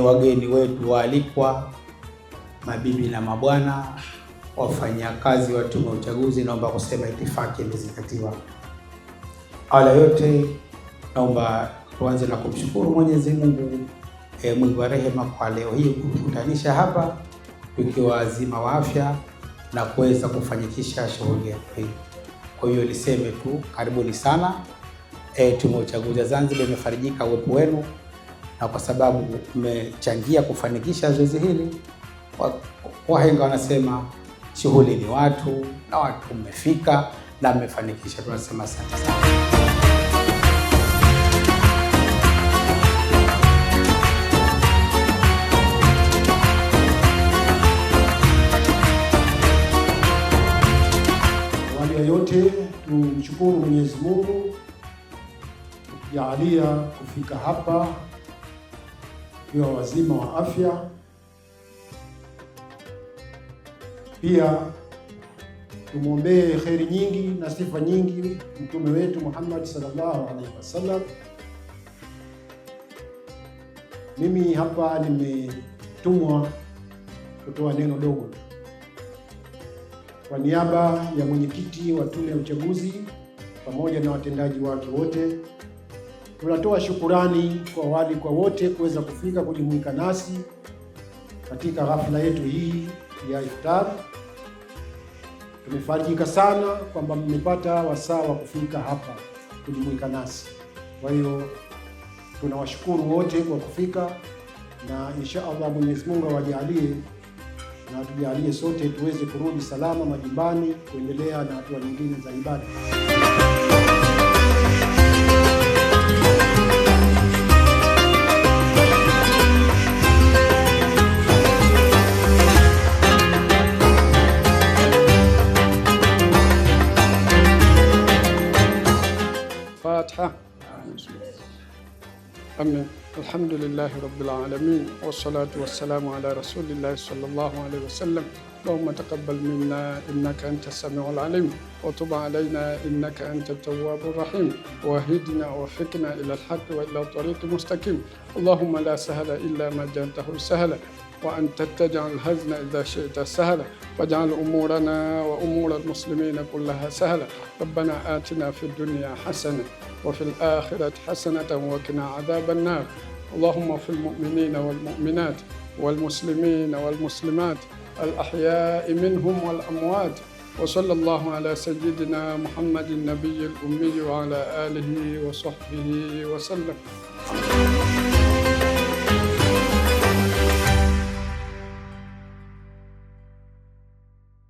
Wageni wetu waalikwa, mabibi na mabwana, wafanyakazi wa Tume ya Uchaguzi, naomba kusema itifaki imezingatiwa. Awali yote, naomba tuanze na kumshukuru Mwenyezi Mungu mwingi wa rehema kwa leo hii kukutanisha hapa tukiwa wazima wa afya na kuweza kufanikisha shughuli yetu hii. Kwa hiyo niseme tu karibuni sana. Tume ya Uchaguzi ya Zanzibar imefarijika uwepo wenu, na kwa sababu mmechangia kufanikisha zoezi hili. Wahenga wanasema shughuli ni watu, na watu mmefika na mmefanikisha. Tunasema asante sana. Awali yote tumshukuru Mwenyezi Mungu kutujalia kufika hapa tukiwa wazima wa afya. Pia tumwombee kheri nyingi na sifa nyingi mtume wetu Muhammad sallallahu alaihi wasallam. Mimi hapa nimetumwa kutoa neno dogo kwa niaba ya mwenyekiti wa Tume ya Uchaguzi pamoja na watendaji wake wote. Tunatoa shukurani kwa wote kuweza kufika kujumuika nasi katika ghafla yetu hii ya iftar. Tumefarijika sana kwamba mmepata wasaa wa kufika hapa kujumuika nasi. Kwa hiyo tunawashukuru wote kwa kufika, na insha Allah Mwenyezi Mungu awajalie na tujalie sote tuweze kurudi salama majumbani kuendelea na hatua nyingine za ibada. Fatiha. Amin. Alhamdulillahi Rabbil Alamin. Wassalatu wassalamu ala Rasulillahi sallallahu alayhi wasallam. Allahumma taqabbal minna innaka anta samiul alim wa tub alayna innaka anta tawwabur rahim wahdina wafikna ila alhaq wa ila tariqi mustaqim. Allahumma la sahla illa ma ja'altahu sahla wa anta taj'al hazna idha shi'ta sahla waj'al umurana wa umura almuslimina kullaha sahla. Rabbana atina fid dunya hasana wa fil akhirati hasanatan wa qina adhaban nar. اللهم في المؤمنين والمؤمنات والمسلمين والمسلمات الأحياء منهم والأموات. وصلى الله على سيدنا محمد النبي الأمي وعلى آله وصحبه وسلم.